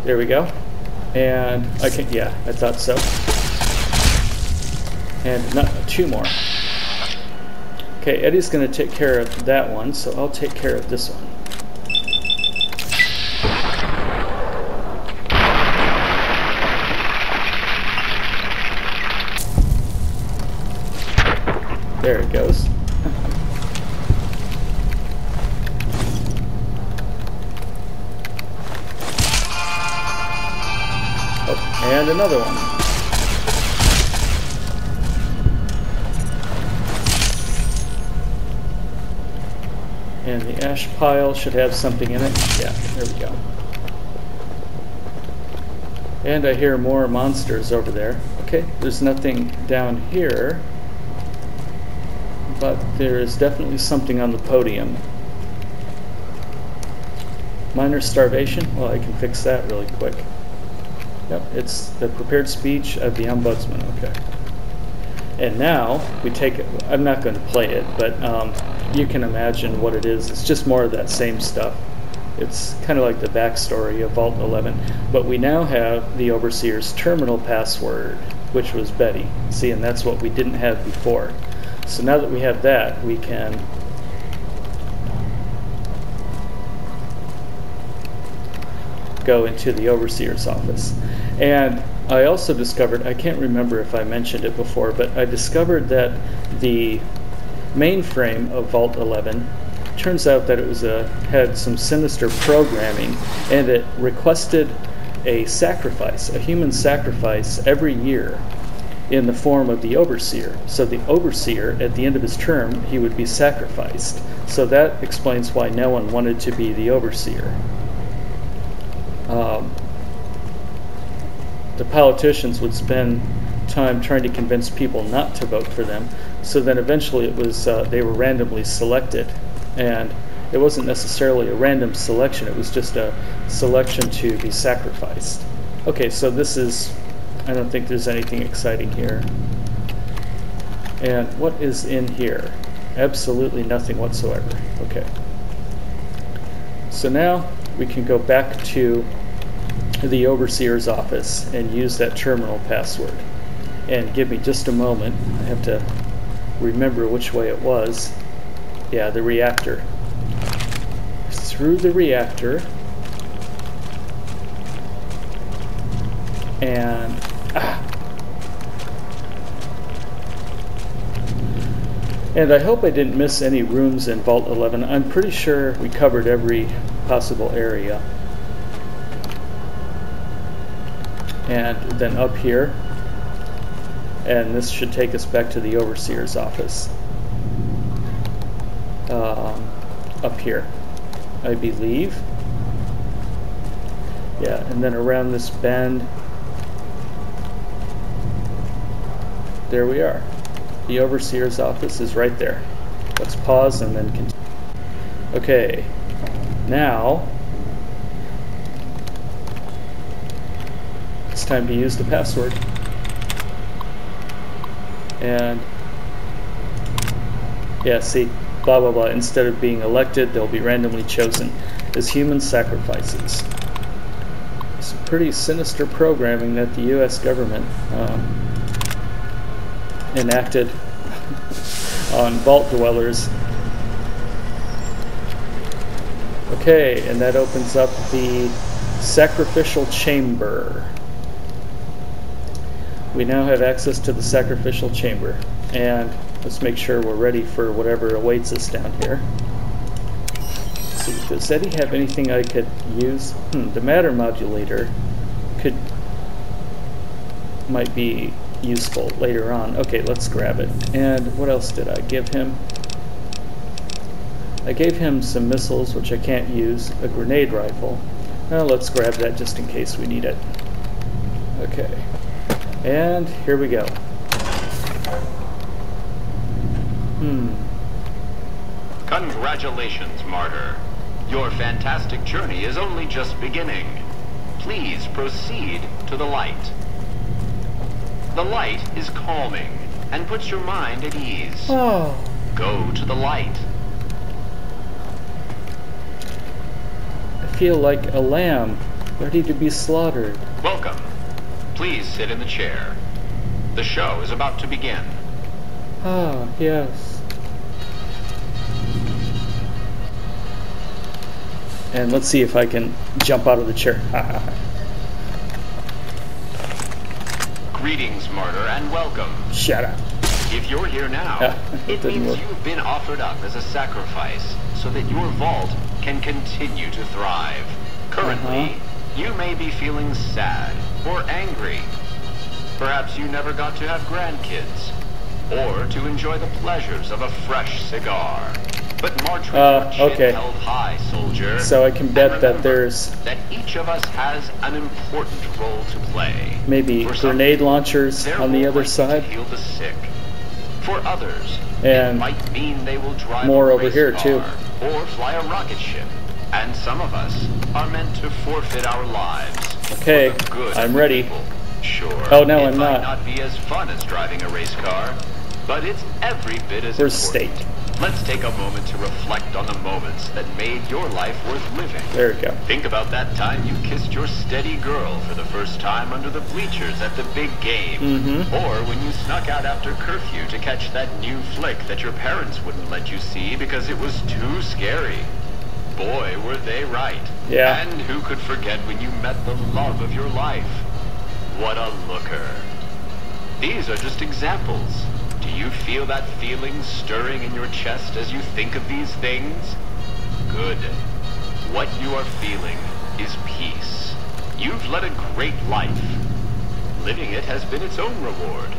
There we go. And I can, yeah, I thought so. And not two more. Okay, Eddie's going to take care of that one, so I'll take care of this one. There it goes. Oh, and another one. And the ash pile should have something in it. Yeah, there we go. And I hear more monsters over there. Okay, there's nothing down here. But there is definitely something on the podium. Minor starvation? Well, I can fix that really quick. Yep, it's the prepared speech of the Ombudsman. Okay. And now we take it. I'm not going to play it, but you can imagine what it is. It's just more of that same stuff. It's kind of like the backstory of Vault 11. But we now have the Overseer's terminal password, which was Betty. See, and that's what we didn't have before. So now that we have that, we can go into the Overseer's office. And I also discovered, I can't remember if I mentioned it before, but I discovered that the mainframe of Vault 11, turns out that it was had some sinister programming, and it requested a sacrifice, a human sacrifice every year, in the form of the Overseer. So the Overseer, at the end of his term, he would be sacrificed. So that explains why no one wanted to be the Overseer. The politicians would spend time trying to convince people not to vote for them. So then eventually it was they were randomly selected, and it wasn't necessarily a random selection. It was just a selection to be sacrificed. Okay, so this is, I don't think there's anything exciting here. And what is in here? Absolutely nothing whatsoever. Okay. So now we can go back to the Overseer's office and use that terminal password. And give me just a moment. I have to remember which way it was. Yeah, the reactor. Through the reactor. And and I hope I didn't miss any rooms in Vault 11. I'm pretty sure we covered every possible area. And then up here, and this should take us back to the Overseer's office. Up here, I believe. Yeah, and then around this bend, there we are. The Overseer's office is right there. Let's pause and then continue. Okay, now it's time to use the password. And yeah, see, blah blah blah. Instead of being elected, they'll be randomly chosen as human sacrifices. Some pretty sinister programming that the U.S. government enacted on vault dwellers. Okay, and that opens up the Sacrificial Chamber. We now have access to the Sacrificial Chamber, and let's make sure we're ready for whatever awaits us down here. Let's see, does Eddie have anything I could use? The matter modulator might be useful later on. Okay, let's grab it. And what else did I give him? I gave him some missiles, which I can't use, a grenade rifle. Now let's grab that just in case we need it. Okay, and here we go. Congratulations, Martyr. Your fantastic journey is only just beginning. Please proceed to the light. The light is calming and puts your mind at ease. Oh. Go to the light. I feel like a lamb ready to be slaughtered. Welcome. Please sit in the chair. The show is about to begin. Ah, yes. And let's see if I can jump out of the chair. Greetings, martyr, and welcome. Shut up. If you're here now, it means work. you've been offered up as a sacrifice so that your vault can continue to thrive. Currently, you may be feeling sad or angry. Perhaps you never got to have grandkids, or to enjoy the pleasures of a fresh cigar. But march with your chin held high, soldier. So I can bet that there's that each of us has an important role to play. Maybe grenade launchers on the other side. To heal the sick. For others, and it might mean they will drive more a over race here car too, or fly a rocket ship. And some of us are meant to forfeit our lives. Okay, for the good I'm of ready. people. Sure. Oh no, it I'm might not. be as fun as driving a race car, but it's every bit as Where's important. State? Let's take a moment to reflect on the moments that made your life worth living. There we go. Think about that time you kissed your steady girl for the first time under the bleachers at the big game. Or when you snuck out after curfew to catch that new flick that your parents wouldn't let you see because it was too scary. Boy, were they right. Yeah. And who could forget when you met the love of your life? What a looker. These are just examples. Do you feel that feeling stirring in your chest as you think of these things? Good. What you are feeling is peace. You've led a great life. Living it has been its own reward.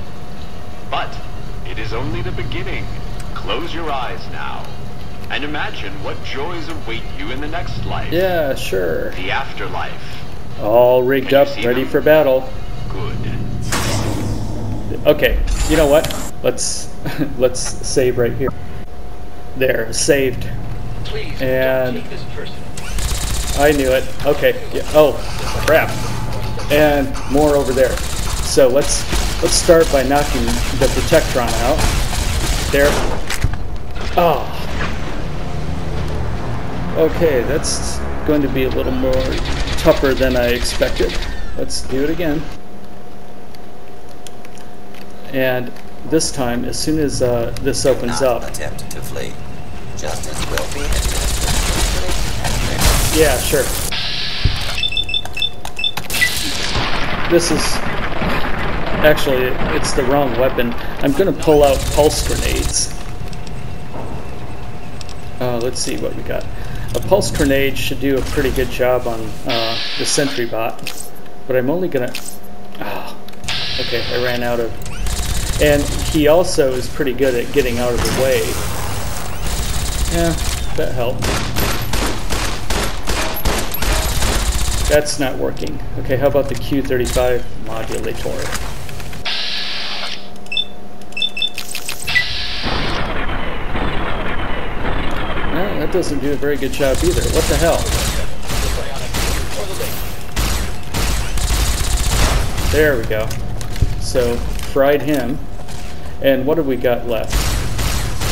But it is only the beginning. Close your eyes now and imagine what joys await you in the next life. Yeah, sure. The afterlife. All rigged up, ready for battle. Good. Okay, you know what? Let's save right here. There, saved. Please and don't take this personal. I knew it. Okay. Yeah. Oh, crap. And more over there. So let's start by knocking the Protectron out. There. Oh. Okay, that's going to be a little more tougher than I expected. Let's do it again. And this time, as soon as this opens up, attempt to flee. Justice will be administered. yeah, sure. This is actually, it's the wrong weapon. I'm going to pull out pulse grenades. Let's see what we got. A pulse grenade should do a pretty good job on the sentry bot, but I'm only going to. Oh, okay, I ran out of. And he also is pretty good at getting out of the way. Yeah, that helped. That's not working. Okay, how about the Q35 modulator? No, that doesn't do a very good job either. What the hell? There we go. So, fried him. And what have we got left?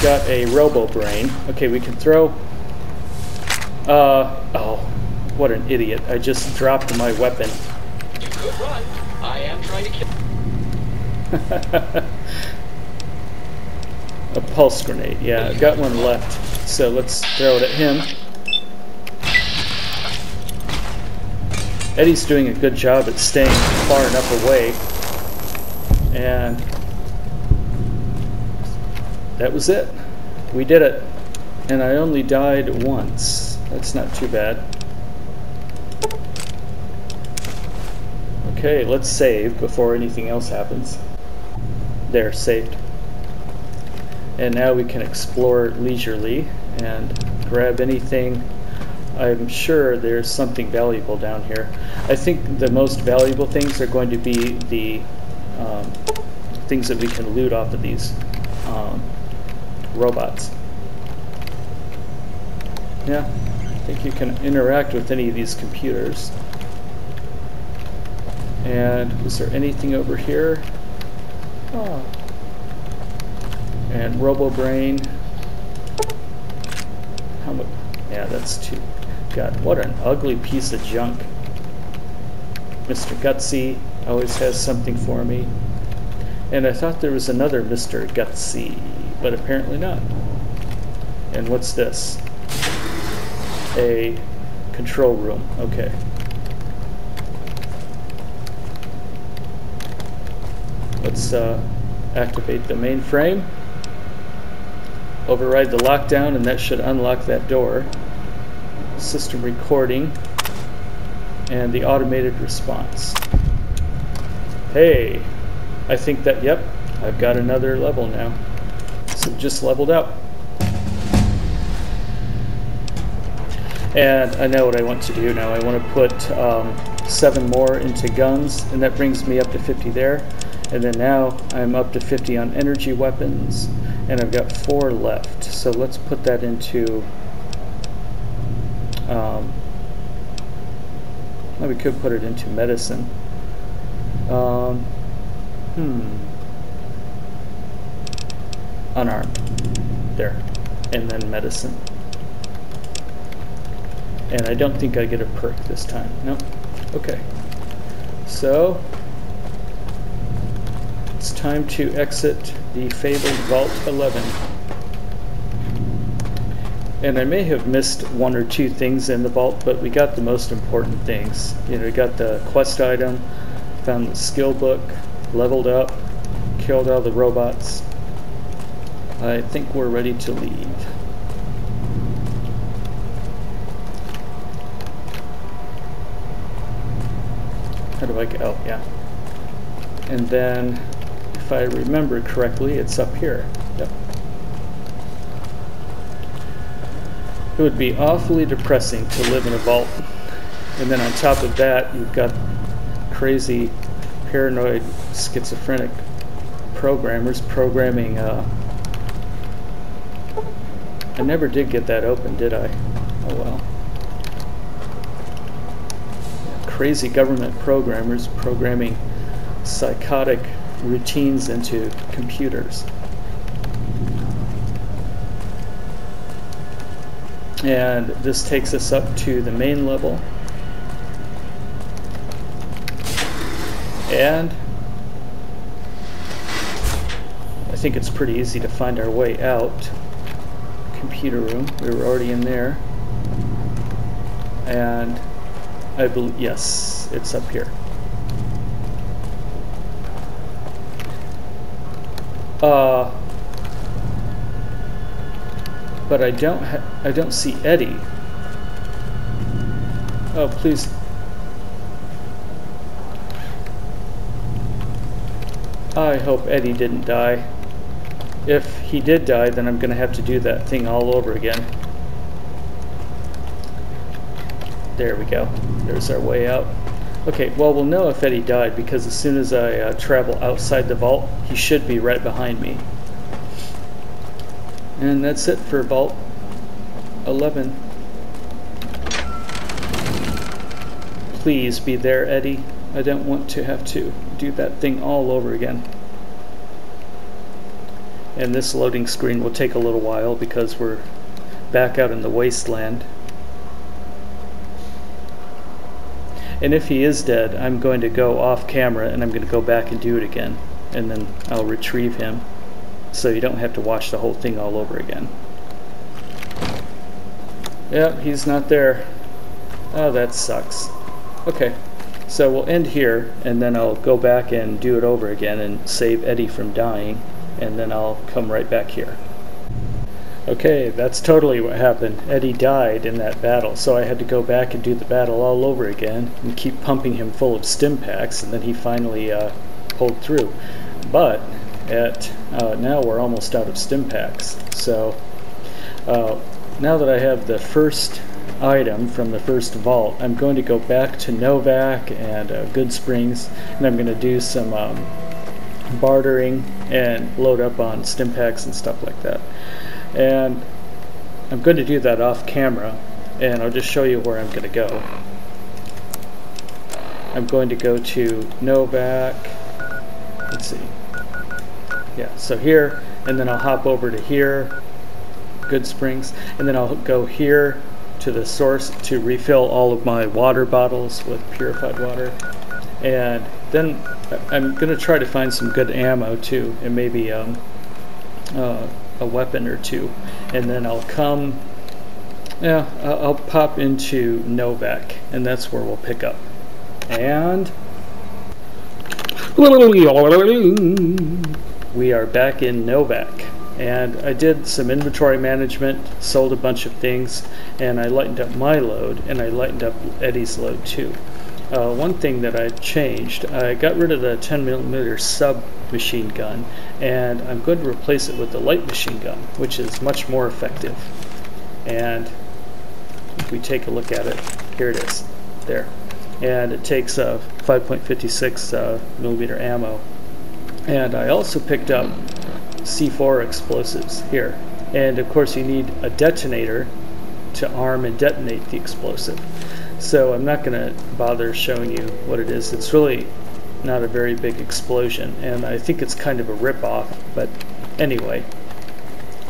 Got a Robo Brain. Okay, we can throw. Oh, what an idiot! I just dropped my weapon. You could run. I am trying to kill. A pulse grenade. Yeah, I've got one left. So let's throw it at him. Eddie's doing a good job at staying far enough away. And that was it. We did it. And I only died once. That's not too bad. Okay, let's save before anything else happens. There, saved. And now we can explore leisurely and grab anything. I'm sure there's something valuable down here. I think the most valuable things are going to be the things that we can loot off of these robots. Yeah, I think you can interact with any of these computers. And is there anything over here? Oh. And RoboBrain. How much? Yeah, that's two. God, what an ugly piece of junk. Mr. Gutsy always has something for me. And I thought there was another Mr. Gutsy, but apparently not. And what's this? A control room. Okay. Let's activate the mainframe. Override the lockdown, and that should unlock that door. System recording. And the automated response. Hey, I think that, yep, I've got another level now. So just leveled up. And I know what I want to do now. I want to put 7 more into guns, and that brings me up to 50 there. And then now I'm up to 50 on energy weapons, and I've got 4 left. So let's put that into... well, we could put it into medicine. Unarmed. There. And then medicine. And I don't think I get a perk this time. Nope. Okay. So, it's time to exit the fabled Vault 11. And I may have missed 1 or 2 things in the vault, but we got the most important things. You know, we got the quest item, found the skill book, leveled up, killed all the robots. I think we're ready to leave. How do I get? Oh, yeah. And then, if I remember correctly, it's up here. Yep. It would be awfully depressing to live in a vault. And then on top of that, you've got crazy, paranoid, schizophrenic programmers programming. I never did get that open, did I? Oh well. Crazy government programmers programming psychotic routines into computers. And this takes us up to the main level. And I think it's pretty easy to find our way out. Computer room, we were already in there. And I believe, yes, it's up here. But I don't see Eddie. Oh, please. I hope Eddie didn't die. If he did die, then I'm going to have to do that thing all over again. There we go. There's our way out. Okay, well, we'll know if Eddie died because as soon as I travel outside the vault, he should be right behind me. And that's it for Vault 11. Please be there, Eddie. I don't want to have to do that thing all over again. And this loading screen will take a little while because we're back out in the wasteland. And if he is dead, I'm going to go off camera and I'm going to go back and do it again. And then I'll retrieve him. So you don't have to watch the whole thing all over again. Yep, he's not there. Oh, that sucks. Okay, so we'll end here, and then I'll go back and do it over again and save Eddie from dying, and then I'll come right back here. Okay, that's totally what happened. Eddie died in that battle, so I had to go back and do the battle all over again and keep pumping him full of stim packs, and then he finally pulled through. But now we're almost out of stim packs. So now that I have the first item from the first vault, I'm going to go back to Novak and Good Springs, and I'm going to do some bartering and load up on stim packs and stuff like that. And I'm going to do that off camera, and I'll just show you where I'm going to go. I'm going to go to Novak. Let's see. Yeah, so here, and then I'll hop over to here, Good Springs, and then I'll go here to the source to refill all of my water bottles with purified water. And then I'm going to try to find some good ammo too, and maybe a weapon or two. And then I'll come, yeah, I'll pop into Novak, and that's where we'll pick up. And we are back in Novak. And I did some inventory management, sold a bunch of things, and I lightened up my load, and I lightened up Eddie's load too. One thing that I changed, I got rid of the 10mm submachine gun, and I'm going to replace it with the light machine gun, which is much more effective. And if we take a look at it, here it is, there. And it takes 5.56mm ammo. And I also picked up C4 explosives here. And of course you need a detonator to arm and detonate the explosive. So I'm not going to bother showing you what it is. It's really not a very big explosion, and I think it's kind of a rip-off. But anyway,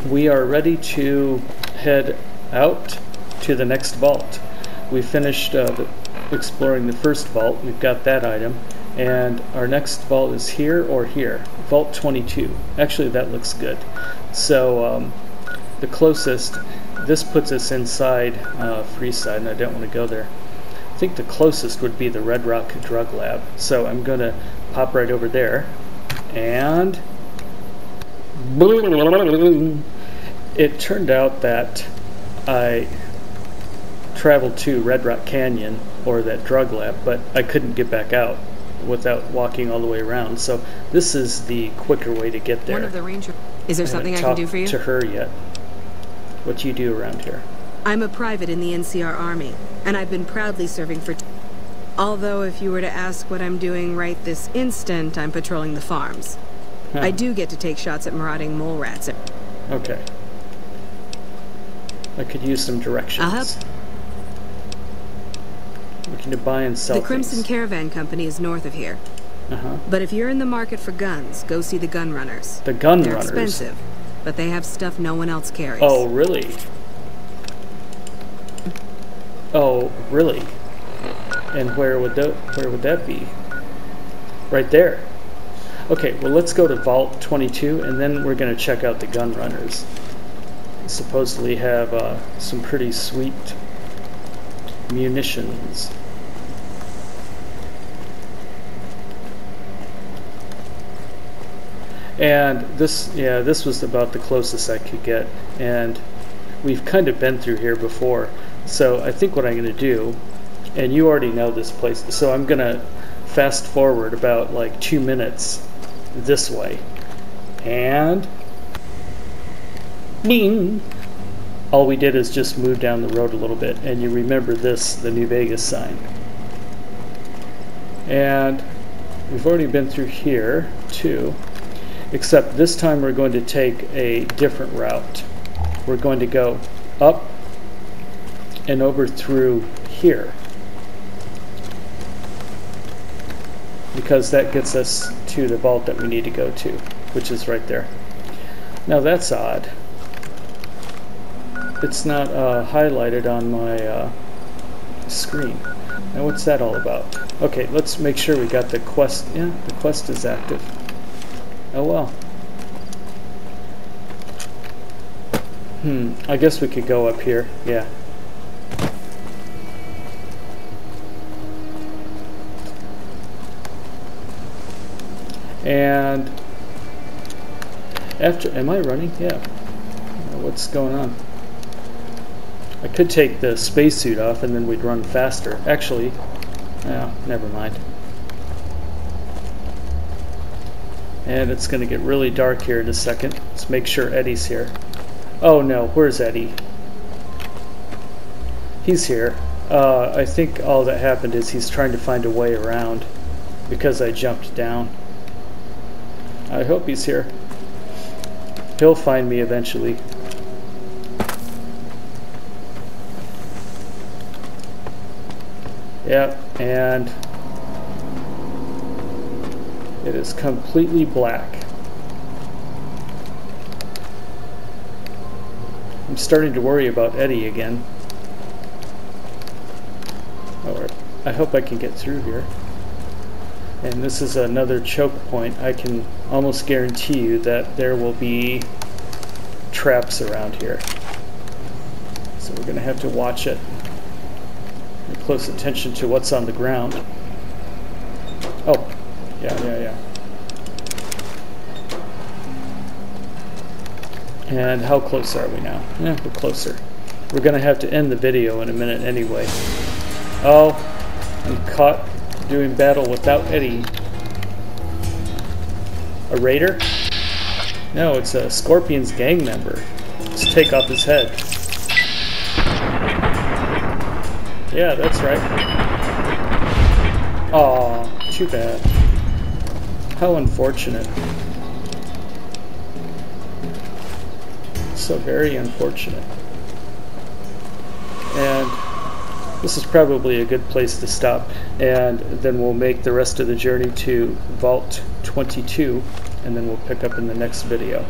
we are ready to head out to the next vault. We finished exploring the first vault. We've got that item, and our next vault is here or here. Vault 22. Actually, that looks good. So the closest, this puts us inside Freeside, and I don't want to go there. I think the closest would be the Red Rock Drug Lab. So I'm going to pop right over there, and it turned out that I traveled to Red Rock Canyon, or that drug lab, but I couldn't get back out without walking all the way around. So this is the quicker way to get there. One of the ranger. Is there something I can do for you? To her yet? What do you do around here? I'm a private in the NCR Army, and I've been proudly serving for. Although, if you were to ask what I'm doing right this instant, I'm patrolling the farms. Huh. I do get to take shots at marauding mole rats. Okay. I could use some directions. I'll help. Looking to buy and sell The Crimson things. Caravan Company is north of here. But if you're in the market for guns, go see the Gun Runners. The Gun They're Runners? expensive, but they have stuff no one else carries. Oh, really? Oh, really? And where would that be? Right there. Okay, well, let's go to Vault 22, and then we're going to check out the Gun Runners. They supposedly have some pretty sweet munitions. And this was about the closest I could get, and we've kind of been through here before. So I think what I'm going to do, and you already know this place, so I'm going to fast forward about like 2 minutes this way, and bing! All we did is just move down the road a little bit, and you remember this, the New Vegas sign. And we've already been through here too, except this time we're going to take a different route. We're going to go up and over through here, because that gets us to the vault that we need to go to, which is right there. Now that's odd. It's not highlighted on my screen. Now what's that all about? Okay, let's make sure we got the quest. Yeah, the quest is active. Oh well. I guess we could go up here. Yeah. And after, am I running? Yeah. What's going on? I could take the spacesuit off and then we'd run faster. Actually, no, never mind. And it's going to get really dark here in a second. Let's make sure Eddie's here. Oh no, where's Eddie? He's here. I think all that happened is he's trying to find a way around because I jumped down. I hope he's here. He'll find me eventually. Yep, and it is completely black. I'm starting to worry about Eddie again. Oh, I hope I can get through here. And this is another choke point. I can almost guarantee you that there will be traps around here. So we're going to have to watch it. Pay close attention to what's on the ground. Oh, yeah. And how close are we now? Yeah, we're closer. We're going to have to end the video in a minute anyway. Oh, I'm caught doing battle without Eddie. A raider? No, it's a Scorpion's gang member. Let's take off his head. Yeah, that's right. Aw, too bad. How unfortunate. So very unfortunate. And this is probably a good place to stop, and then we'll make the rest of the journey to Vault 22, and then we'll pick up in the next video.